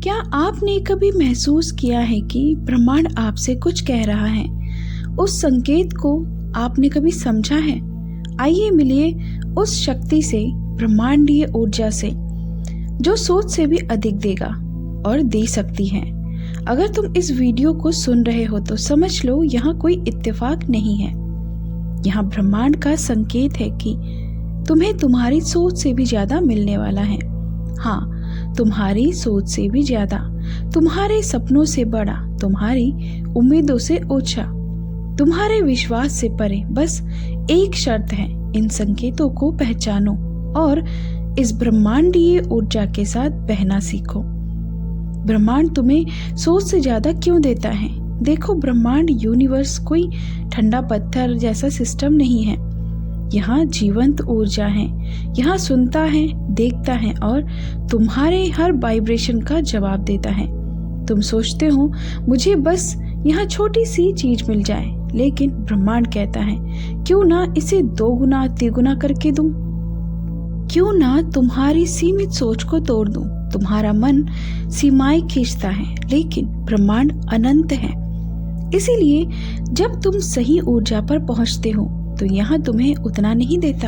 क्या आपने कभी महसूस किया है कि ब्रह्मांड आपसे कुछ कह रहा है? उस संकेत को आपने कभी समझा है? आइए मिलिए उस शक्ति से, ब्रह्मांडीय ऊर्जा से, जो सोच से भी अधिक देगा और दे सकती है। अगर तुम इस वीडियो को सुन रहे हो तो समझ लो यहाँ कोई इत्तेफाक नहीं है। यहाँ ब्रह्मांड का संकेत है कि तुम्हें तुम्हारी सोच से भी ज्यादा मिलने वाला है। हाँ, तुम्हारी सोच से भी ज्यादा, तुम्हारे सपनों से बड़ा, तुम्हारी उम्मीदों से ऊंचा, तुम्हारे विश्वास से परे। बस एक शर्त है, इन संकेतों को पहचानो और इस ब्रह्मांडीय ऊर्जा के साथ बहना सीखो। ब्रह्मांड तुम्हें सोच से ज्यादा क्यों देता है? देखो, ब्रह्मांड यूनिवर्स कोई ठंडा पत्थर जैसा सिस्टम नहीं है। यहाँ जीवंत ऊर्जा है। यहाँ सुनता है, देखता है और तुम्हारे हर वाइब्रेशन का जवाब देता है। तुम सोचते हो मुझे बस यहाँ छोटी सी चीज मिल जाए, लेकिन ब्रह्मांड कहता है क्यों ना इसे 2 गुना 3 गुना करके दूं? क्यों ना तुम्हारी सीमित सोच को तोड़ दूं? तुम्हारा मन सीमाएं खींचता है, लेकिन ब्रह्मांड अनंत है। इसीलिए जब तुम सही ऊर्जा पर पहुंचते हो तो यहाँ तुम्हें उतना नहीं देता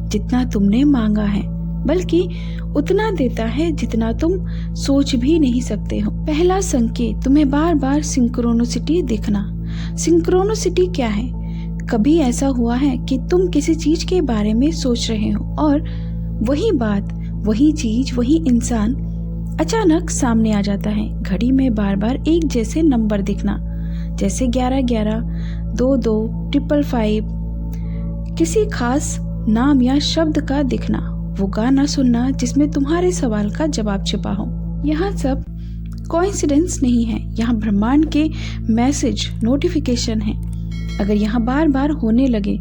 जितना तुमने मांगा है, बल्कि उतना देता है जितना तुम सोच भी नहीं सकते हो। पहला संकेत, तुम्हें बार बार सिंक्रोनिसिटी दिखना। सिंक्रोनिसिटी क्या है? कभी ऐसा हुआ है कि तुम किसी चीज के बारे में सोच रहे हो और वही बात, वही चीज, वही इंसान अचानक सामने आ जाता है। घड़ी में बार बार एक जैसे नंबर दिखना, जैसे 1111, 22, 555, किसी खास नाम या शब्द का दिखना, वो गाना सुनना जिसमें तुम्हारे सवाल का जवाब छिपा हो। यहाँ सब कोइंसिडेंस नहीं है, यहाँ ब्रह्मांड के मैसेज, नोटिफिकेशन है। अगर यहाँ बार बार होने लगे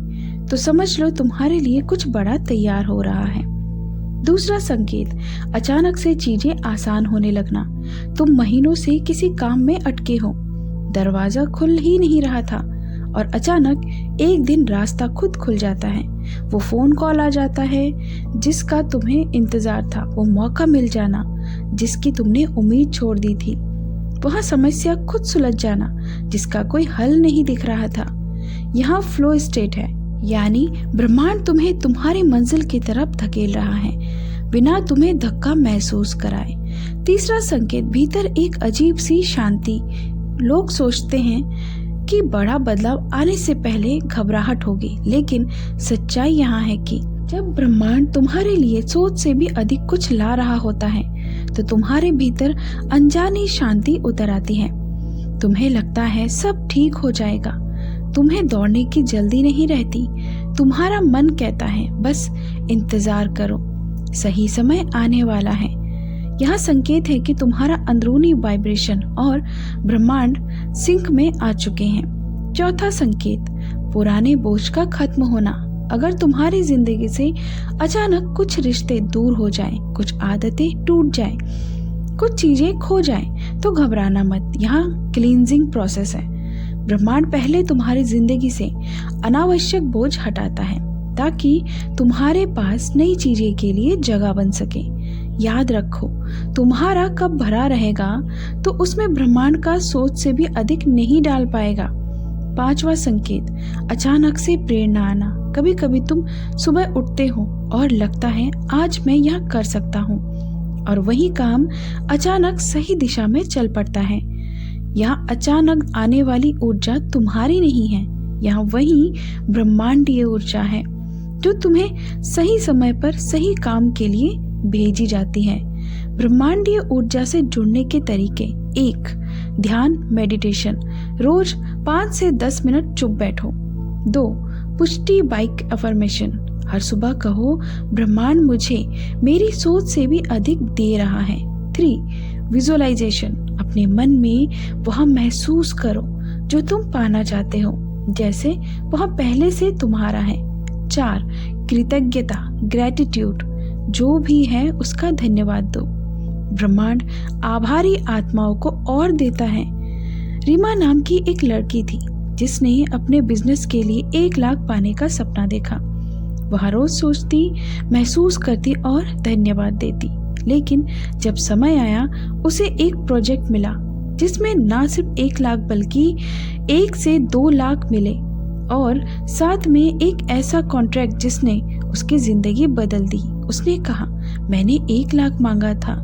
तो समझ लो तुम्हारे लिए कुछ बड़ा तैयार हो रहा है। दूसरा संकेत, अचानक से चीजें आसान होने लगना। तुम महीनों से किसी काम में अटके हो, दरवाजा खुल ही नहीं रहा था और अचानक एक दिन रास्ता खुद खुल जाता है। वो फोन कॉल आ जाता है जिसका तुम्हें इंतजार था, वो मौका मिल जाना जिसकी तुमने उम्मीद छोड़ दी थी, वहाँ समस्या खुद सुलझ जाना जिसका कोई हल नहीं दिख रहा था। यहाँ फ्लो स्टेट है, यानी ब्रह्मांड तुम्हें तुम्हारी मंजिल की तरफ धकेल रहा है बिना तुम्हें धक्का महसूस कराए। तीसरा संकेत, भीतर एक अजीब सी शांति। लोग सोचते हैं कि बड़ा बदलाव आने से पहले घबराहट होगी, लेकिन सच्चाई यहाँ है कि जब ब्रह्मांड तुम्हारे लिए सोच से भी अधिक कुछ ला रहा होता है तो तुम्हारे भीतर अनजानी शांति उतर आती है। तुम्हें लगता है सब ठीक हो जाएगा, तुम्हें दौड़ने की जल्दी नहीं रहती। तुम्हारा मन कहता है बस इंतजार करो, सही समय आने वाला है। यह संकेत है कि तुम्हारा अंदरूनी वाइब्रेशन और ब्रह्मांड सिंक में आ चुके हैं। चौथा संकेत, पुराने बोझ का खत्म होना। अगर तुम्हारी जिंदगी से अचानक कुछ रिश्ते दूर हो जाएं, कुछ आदतें टूट जाएं, कुछ चीजें खो जाएं, तो घबराना मत। यहाँ क्लींजिंग प्रोसेस है। ब्रह्मांड पहले तुम्हारी जिंदगी से अनावश्यक बोझ हटाता है ताकि तुम्हारे पास नई चीजें के लिए जगह बन सके। याद रखो, तुम्हारा कप भरा रहेगा तो उसमें ब्रह्मांड का सोच से भी अधिक नहीं डाल पाएगा। पांचवा संकेत, अचानक से प्रेरणा आना। कभी कभी तुम सुबह उठते हो और लगता है आज मैं यह कर सकता हूँ, और वही काम अचानक सही दिशा में चल पड़ता है। यहाँ अचानक आने वाली ऊर्जा तुम्हारी नहीं है, यहाँ वही ब्रह्मांडीय ऊर्जा है जो तुम्हें सही समय पर सही काम के लिए भेजी जाती है। ब्रह्मांडीय ऊर्जा से जुड़ने के तरीके: 1. ध्यान, मेडिटेशन। रोज 5 से 10 मिनट चुप बैठो। 2. पुष्टि बाइक अफर्मेशन। हर सुबह कहो ब्रह्मांड मुझे मेरी सोच से भी अधिक दे रहा है। 3. विजुअलाइजेशन। अपने मन में वह महसूस करो जो तुम पाना चाहते हो, जैसे वह पहले से तुम्हारा है। 4. कृतज्ञता, ग्रेटिट्यूड। जो भी है उसका धन्यवाद दो। ब्रह्मांड आभारी आत्माओं को और देता है। रीमा नाम की एक लड़की थी जिसने अपने बिजनेस के लिए 1 लाख पाने का सपना देखा। वह रोज सोचती, महसूस करती और धन्यवाद देती। लेकिन जब समय आया उसे एक प्रोजेक्ट मिला जिसमें ना सिर्फ 1 लाख बल्कि 1 से 2 लाख मिले और साथ में एक ऐसा कॉन्ट्रैक्ट जिसने उसकी जिंदगी बदल दी। उसने कहा, मैंने 1 लाख मांगा था।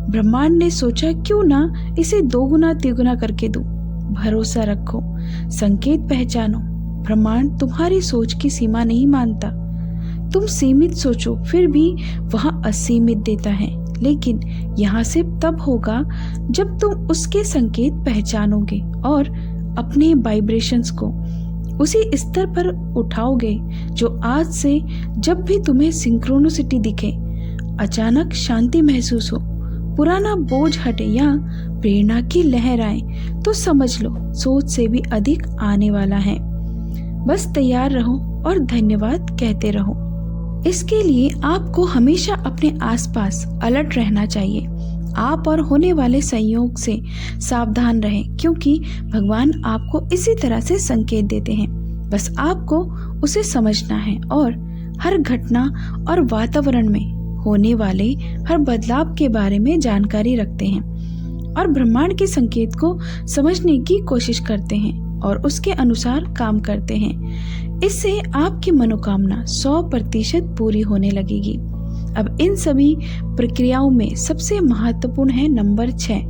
ब्रह्मांड ने सोचा, क्यों ना इसे 2 गुना 3 गुना करके दूं। भरोसा रखो, संकेत पहचानो। ब्रह्मांड तुम्हारी सोच की सीमा नहीं मानता। तुम सीमित सोचो फिर भी वह असीमित देता है, लेकिन यहाँ से तब होगा जब तुम उसके संकेत पहचानोगे और अपने वाइब्रेशंस को उसी स्तर पर उठाओगे जो आज से जब भी तुम्हें सिंक्रोनिसिटी दिखे, अचानक शांति महसूस हो, पुराना बोझ हटे या प्रेरणा की लहर आए, तो समझ लो सोच से भी अधिक आने वाला है। बस तैयार रहो और धन्यवाद कहते रहो। इसके लिए आपको हमेशा अपने आसपास अलर्ट रहना चाहिए। आप और होने वाले संयोग से सावधान रहें, क्योंकि भगवान आपको इसी तरह से संकेत देते हैं। बस आपको उसे समझना है और हर घटना और वातावरण में होने वाले हर बदलाव के बारे में जानकारी रखते हैं और ब्रह्मांड के संकेत को समझने की कोशिश करते हैं और उसके अनुसार काम करते हैं। इससे आपकी मनोकामना 100% पूरी होने लगेगी। अब इन सभी प्रक्रियाओं में सबसे महत्वपूर्ण है नंबर 6,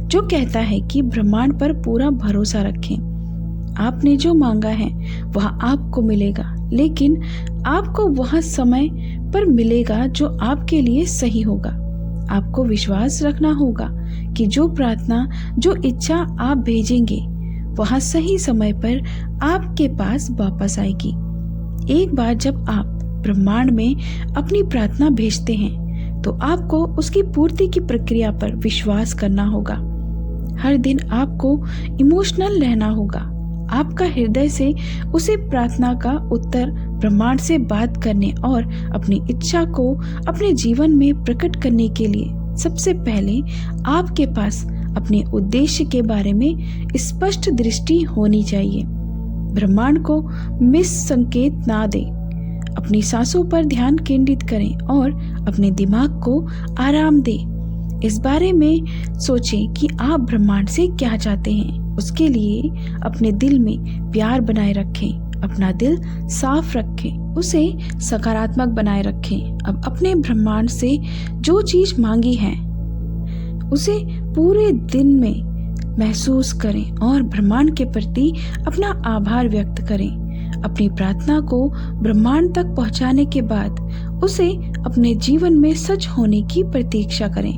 जो कहता है कि ब्रह्मांड पर पूरा भरोसा रखें। आपने जो मांगा है वह आपको मिलेगा, लेकिन आपको वह समय पर मिलेगा जो आपके लिए सही होगा। आपको विश्वास रखना होगा कि जो प्रार्थना, जो इच्छा आप भेजेंगे वह सही समय पर आपके पास वापस आएगी। एक बार जब आप ब्रह्मांड में अपनी प्रार्थना भेजते हैं तो आपको उसकी पूर्ति की प्रक्रिया पर विश्वास करना होगा। हर दिन आपको इमोशनल रहना होगा। आपका हृदय से उसे प्रार्थना का उत्तर ब्रह्मांड से बात करने और अपनी इच्छा को अपने जीवन में प्रकट करने के लिए सबसे पहले आपके पास अपने उद्देश्य के बारे में स्पष्ट दृष्टि होनी चाहिए। ब्रह्मांड को मिस संकेत ना दें। अपनी सांसों पर ध्यान केंद्रित करें और अपने दिमाग को आराम दें। इस बारे में सोचें कि आप ब्रह्मांड से क्या चाहते हैं। उसके लिए अपने दिल में प्यार बनाए रखें, अपना दिल साफ रखें, उसे सकारात्मक बनाए रखें। अब अपने ब्रह्मांड से जो चीज मांगी है उसे पूरे दिन में महसूस करें और ब्रह्मांड के प्रति अपना आभार व्यक्त करें। अपनी प्रार्थना को ब्रह्मांड तक पहुंचाने के बाद उसे अपने जीवन में सच होने की प्रतीक्षा करें।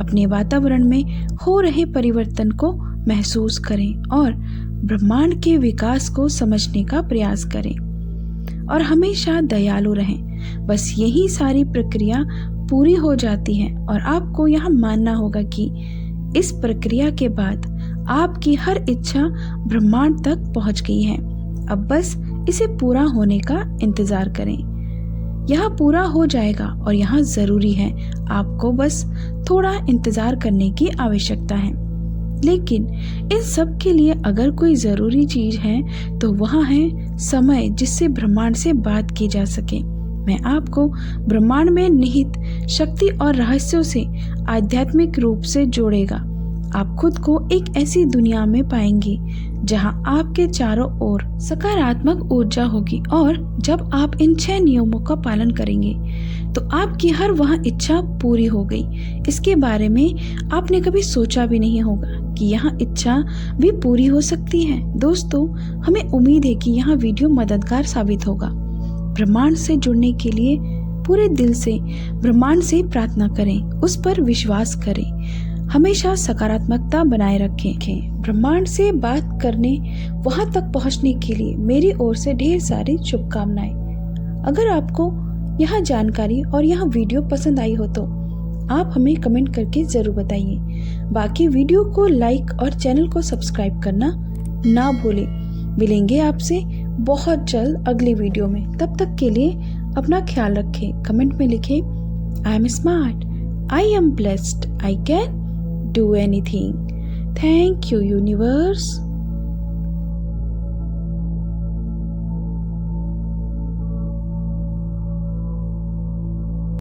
अपने वातावरण में हो रहे परिवर्तन को महसूस करें और ब्रह्मांड के विकास को समझने का प्रयास करें और हमेशा दयालु रहें। बस यही सारी प्रक्रिया पूरी हो जाती है और आपको यह मानना होगा कि इस प्रक्रिया के बाद आपकी हर इच्छा ब्रह्मांड तक पहुंच गई है। अब बस इसे पूरा होने का इंतजार करें। यह पूरा हो जाएगा और यह जरूरी है। आपको बस थोड़ा इंतजार करने की आवश्यकता है। लेकिन इन सब के लिए अगर कोई जरूरी चीज है तो वह है समय, जिससे ब्रह्मांड से बात की जा सके। मैं आपको ब्रह्मांड में निहित शक्ति और रहस्यों से आध्यात्मिक रूप से जोड़ेगा। आप खुद को एक ऐसी दुनिया में पाएंगे जहां आपके चारों ओर सकारात्मक ऊर्जा होगी और जब आप इन 6 नियमों का पालन करेंगे तो आपकी हर वह इच्छा पूरी हो गई। इसके बारे में आपने कभी सोचा भी नहीं होगा कि यह इच्छा भी पूरी हो सकती है। दोस्तों, हमें उम्मीद है कि यह वीडियो मददगार साबित होगा। ब्रह्मांड से जुड़ने के लिए पूरे दिल से ब्रह्मांड से प्रार्थना करें, उस पर विश्वास करें, हमेशा सकारात्मकता बनाए रखें। ब्रह्मांड से बात करने, वहां तक पहुंचने के लिए मेरी ओर से ढेर सारी शुभकामनाएं। अगर आपको यह जानकारी और यह वीडियो पसंद आई हो तो आप हमें कमेंट करके जरूर बताइए। बाकी वीडियो को लाइक और चैनल को सब्सक्राइब करना ना भूलें। मिलेंगे आपसे बहुत जल्द अगली वीडियो में। तब तक के लिए अपना ख्याल रखें। कमेंट में लिखें, I am smart, I am blessed, I can do anything. Thank you, universe.